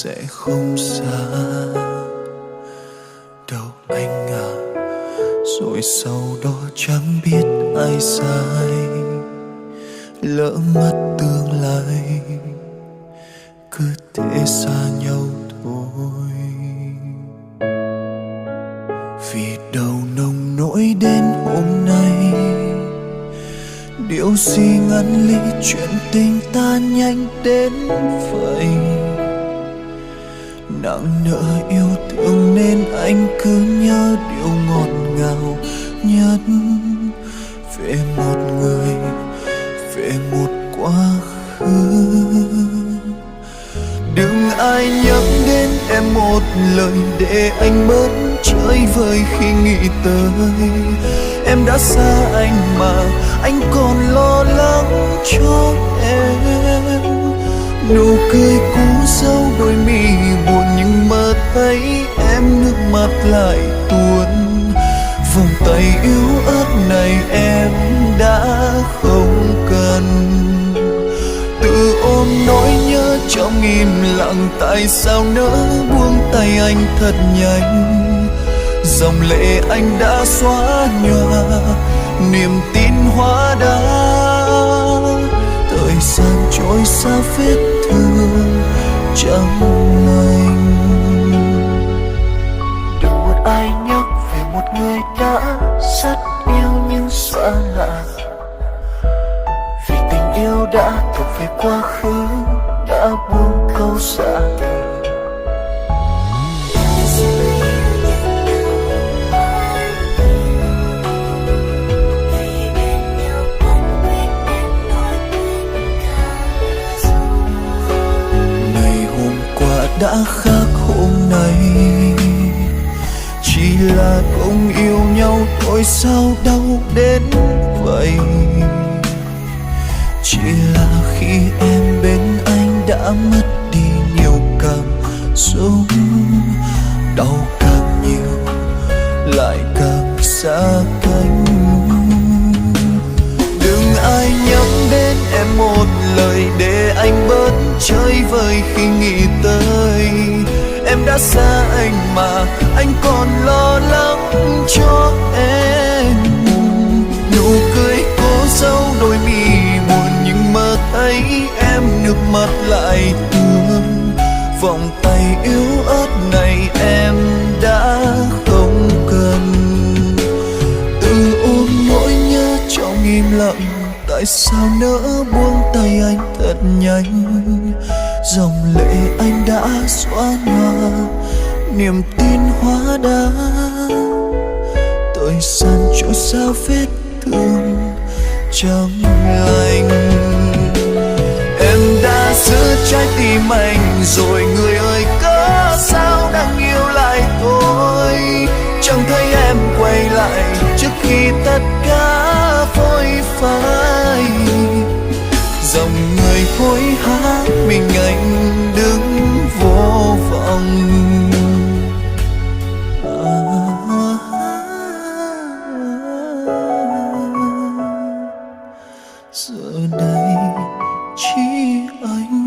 sẽ không xa đâu anh à. Rồi sau đó chẳng biết ai sai, lỡ mất tương lai, cứ thế xa nhau thôi. Vì đâu nông nỗi đến hôm nay, điều gì ngăn lý chuyện tình ta nhanh đến vậy. Nặng nợ yêu thương nên anh cứ nhớ điều ngọt ngào nhất về một người, về một quá khứ. Đừng ai nhắc đến em một lời để anh bớt chơi vơi khi nghĩ tới. Em đã xa anh mà anh còn lo lắng cho em. Nụ cười cũ dấu đôi mi buồn nhưng mơ thấy em nước mắt lại tuôn. Vòng tay yếu ớt này em đã không cần. Tự ôm nỗi nhớ trong im lặng, tại sao nỡ buông tay anh thật nhanh. Dòng lệ anh đã xóa nhòa, niềm tin hóa đá. Thời gian trôi xa vết thương trong lành. Đừng một ai nhắc về một người đã rất yêu nhưng xa lạ. Vì tình yêu đã thuộc về quá khứ, đã buông câu xa từ. Đã khác hôm nay, chỉ là không yêu nhau thôi sao đau đến vậy. Chỉ là khi em bên anh đã mất đi nhiều cảm xúc, đau càng nhiều lại càng xa cánh. Đừng ai nhắc đến em một lời để anh bớt chơi vơi khi nghĩ tới. Em đã xa anh mà anh còn lo lắng cho em. Nụ cười cố giấu đôi mi buồn nhưng mơ thấy em nước mắt lại tuôn. Vòng tay yếu ớt này em đã không cần. Tự ôm nỗi nhớ trong im lặng, tại sao nỡ buông tay anh thật nhanh. Dòng lệ anh đã xóa nhòa, niềm tin hóa đá. Thời gian trôi xa vết thương trong lành. Em đã giữ trái tim anh rồi người ơi, cớ sao đang yêu lại tôi. Chẳng thấy em quay lại trước khi tất cả phôi phai. Dòng người hối hả mình anh đứng vô vọng. Giờ đây chỉ anh